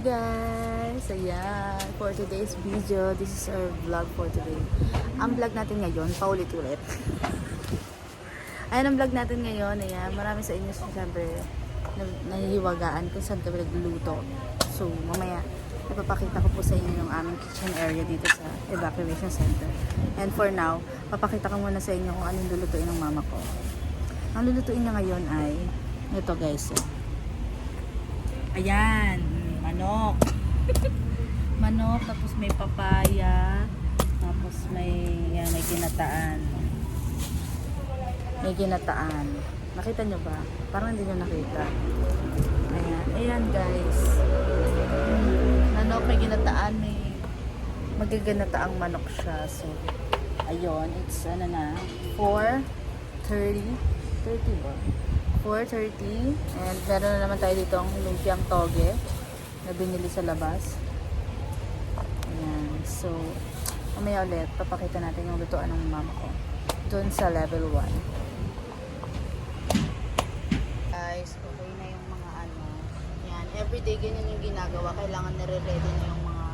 Guys, ayan, for today's video, this is our vlog for today. Ang vlog natin ngayon, paulit-ulit. Ayan ang vlog natin ngayon, ayan, marami sa inyo siyempre nahihiwagaan kung saan kami nagluluto. So, mamaya, ipapakita ko po sa inyo yung aming kitchen area dito sa evacuation center. And for now, papakita ko muna sa inyo kung anong lulutuin ng mama ko. Ang lulutuin niya ngayon ay, ito guys, ayan, manok. Manok, tapos may papaya, tapos may ginataan. May ginataan. Nakita nyo ba? Parang hindi nyo nakita. Ayan, ayan guys. Manok, may ginataan, may magaganataang manok siya. So, ayun, it's ano na, 4:30. 30 ba? 4:30. And meron na naman tayo dito ang lumpiang toge na binili sa labas. Ayan. So, mamaya ulit, papakita natin yung lutuan ng mama ko doon sa level 1. Guys, okay na yung mga ano. Ayan. Everyday ganyan yung ginagawa. Kailangan nire-ready na yung mga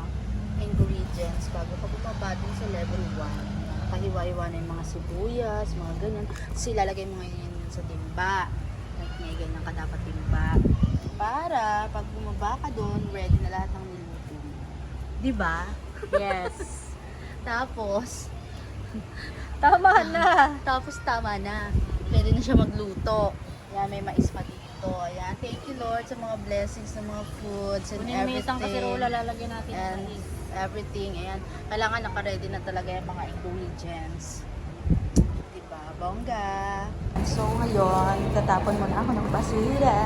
ingredients bago pa bumaba dun sa level 1. Kahiwa-hiwa na yung mga sibuyas, mga ganyan. Kasi ilalagay mo ngayon yun sa timba. Like, may ganyan ka dapat timba. Para pag bumaba ka doon, ready na lahat ng niluto mo. Diba? Yes. Tapos, tama na. Tapos tama na. Pwede na siya magluto. Ayan, may mais pa dito. Ayan, thank you Lord sa mga blessings ng mga foods and everything. Kasi rola lalagyan natin and everything. Ayan, kailangan naka-ready na talaga yung mga ingredients. Diba? Bongga. So ngayon, tatapon muna ako ng basura.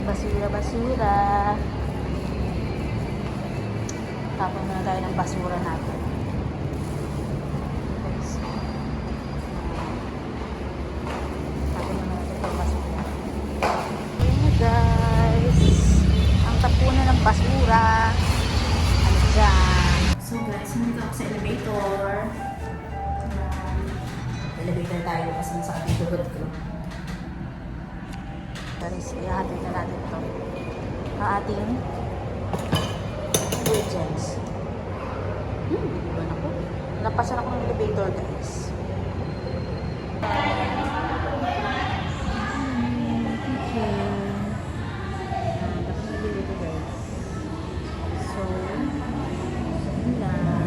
Basura. Tapon muna tayo ng basura natin. Tapon muna natin ng basura. Ayan guys. Ang tapunan ng basura. Ano dyan? So guys, nandito ako sa elevator. Elevator tayo kasi sa ating tuhod ko. Guys, ihahatid na natin ito. Ang ating ingredients. Biliban ako. Napasan ako ng elevator, guys. Okay. Tapos nabili ito, guys. So, yun lang.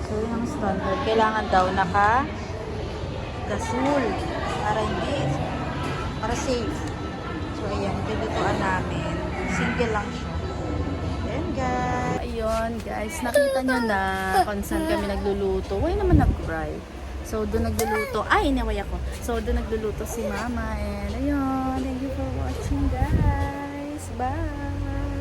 So, yun ang standard. Kailangan daw gasol para safe. So ayan, ipipituan namin. Single lang siya. Ayan guys. Ayun guys, nakita nyo na kung saan kami nagluluto. Why naman nag-cry? So doon nagluluto. Ay, inaway ako. So doon nagluluto si mama. And ayun, thank you for watching guys. Bye!